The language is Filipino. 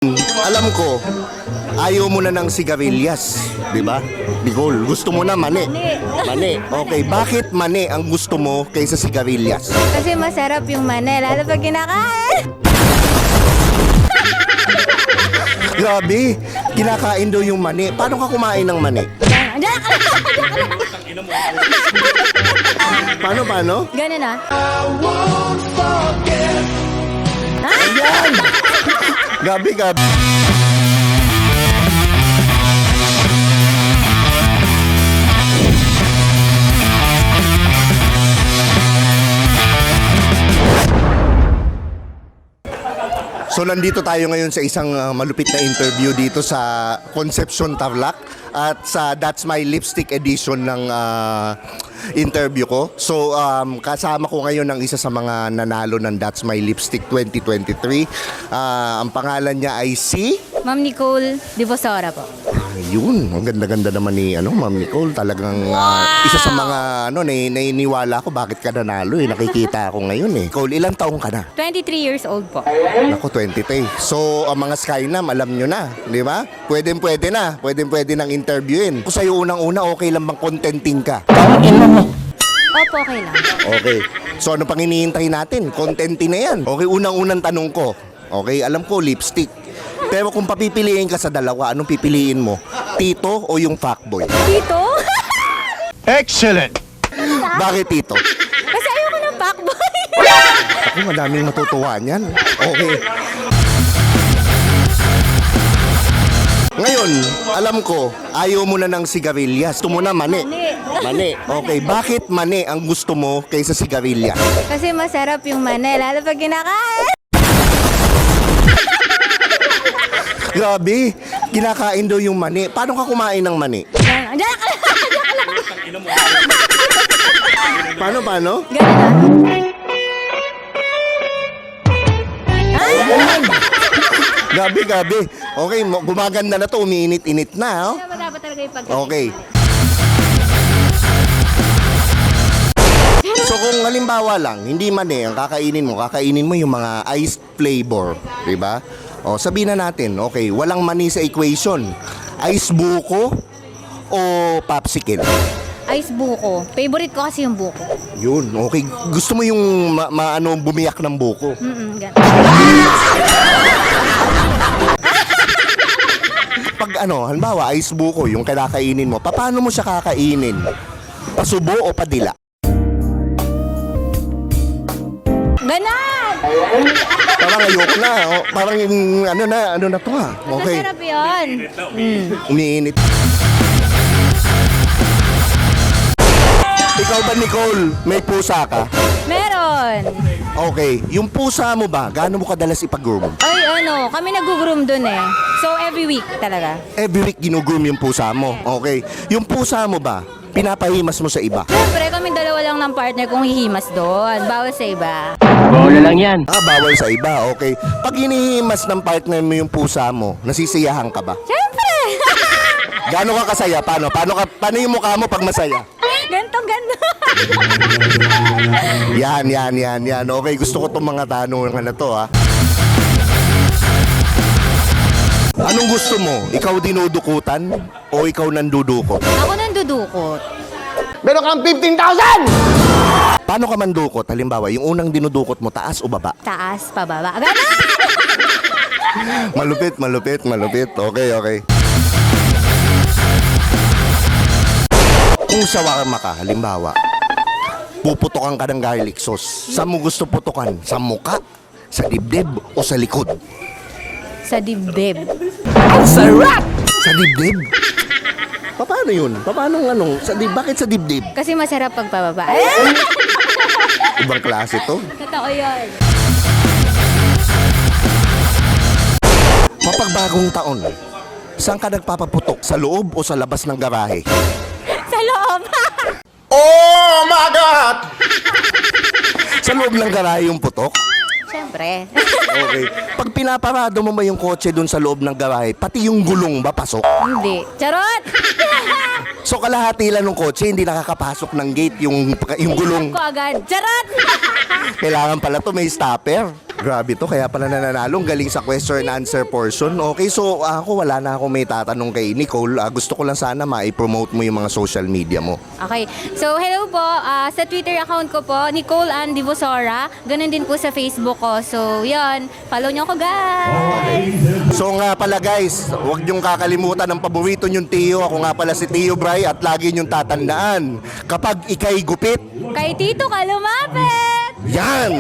Alam ko, ayaw mo na ng sigarilyas, di ba? Nicole, gusto mo na mani. Mani. Okay, bakit mani ang gusto mo kaysa sigarilyas? Kasi masarap yung mani, lalo pag kinakain. Grabe, kinakain daw yung mani. Paano ka kumain ng mani? Paano? Ganun ah. Ayan! Gabi. So nandito tayo ngayon sa isang malupit na interview dito sa Concepcion Tarlac at sa That's My Lipstick edition ng interview ko. So kasama ko ngayon ang isa sa mga nanalo ng That's My Lipstick 2023. Ang pangalan niya ay si Ma'am Nicole Divosora po. Yun, ang ganda-ganda naman ni Ma'am Nicole. Talagang isa sa mga nainiwala ko bakit ka nanalo eh. Nakikita ako ngayon eh. Nicole, ilang taong ka na? 23 years old po. Ako, 23. So, ang mga Skynam, alam nyo na, di ba? Pwede na. Pwede nang interviewin. Kung sa'yo unang-una, okay lang bang contenting ka? Opo, okay lang. Okay. So, ano pang hinihintay natin? Contenting na yan. Okay, unang-unang tanong ko. Okay, alam ko, lipstick. Pero kung papipiliin ka sa dalawa, anong pipiliin mo? Tito o yung fuckboy? Tito? Excellent! Bakit Tito? Kasi ayoko ng fuckboy. Ako, madaming natutuwa niyan. Okay. Ngayon, alam ko, ayaw mo na ng sigarilyas. Gusto mo na mani. Mani. Okay, bakit mani ang gusto mo kaysa sigarilyas? Kasi masarap yung mani, lalo pag kinakain. Grabe, kinakain daw yung mani. Paano ka kumain ng mani? Paano? Ganun ah. Gabi. Okay, gumaganda na to, umiinit-init na. Oh? Dapat talaga yung pagkain. Okay. So kung halimbawa lang, hindi mani ang kakainin mo yung mga iced flavor, di ba? O sabihin na natin, okay, walang mani sa equation. Ice buko o popsicle? Ice buko. Favorite ko kasi yung buko. Yun, okay. Gusto mo yung bumiyak ng buko? Ganun. Pag halimbawa, ice buko, yung kinakainin mo, paano mo siya kakainin? Pasubo o padila? Ganon! Parang ayoko na. Parang yung ano na to ha. Okay. Masarap yun. Umiinit. Ikaw ba, Nicole, may pusa ka? Meron. Okay. Yung pusa mo ba, gaano mo kadalas ipag-groom? Ay, kami nag-groom dun eh. So, every week talaga. Every week ginugroom yung pusa mo. Okay. Yung pusa mo ba, pinapahimas mo sa iba? Siyempre, kami dalawa lang ng partner kung hihimas doon. Bawal sa iba. Bola lang yan. Bawal sa iba. Okay. Pag hinihimas ng partner mo yung pusa mo, nasisiyahan ka ba? Siyempre! Gaano ka kasaya? Paano yung mukha mo pag masaya? Gantong. Yan. Okay, gusto ko itong mga tanong na to ha. Anong gusto mo? Ikaw dinudukutan o ikaw nandudukot? Ako nang dudukot. Meron kang 15,000! Paano ka mandukot? Halimbawa, yung unang dinudukot mo, taas o baba? Taas, pababa. Ganon! Malupit. Okay. Kung shawarma ka, halimbawa, puputokan ka ng garlic sauce. Saan mo gusto putukan? Sa muka, sa dibdib, o sa likod? Sa dibdib. Ang sarap! Sa dibdib? Paano yun? Bakit sa dibdib? Kasi masarap pag pababa. Ibang klase to. Totoo yun. Kapag bagong taon, saan ka nagpapaputok? Sa loob o sa labas ng garahe? Sa loob. Oh my God! Sa loob ng garahe yung putok? Siyempre. Okay. Pag pinaparado mo ba yung kotse dun sa loob ng garahe, pati yung gulong ba pasok? Hindi. Charot! So kalahati lang ng kotse, hindi nakakapasok ng gate yung gulong. Ko agad. Charot! Kailangan pala to may stopper. Grabe to, kaya pala nananalo. Ang galing sa question and answer portion. Okay, so ako wala na ako may tatanong kay Nicole. Gusto ko lang sana ma-promote mo yung mga social media mo. Okay. So, hello po. Sa Twitter account ko po, Nicole Ann Divosora. Ganun din po sa Facebook ko. So, yun. Follow nyo ako, guys! So nga pala guys, huwag niyong kakalimutan ang paborito niyong Tio. Ako nga pala si Tio Bray at lagi niyong tatandaan. Kapag ikay gupit, Kay Tito ka lumapit! yan!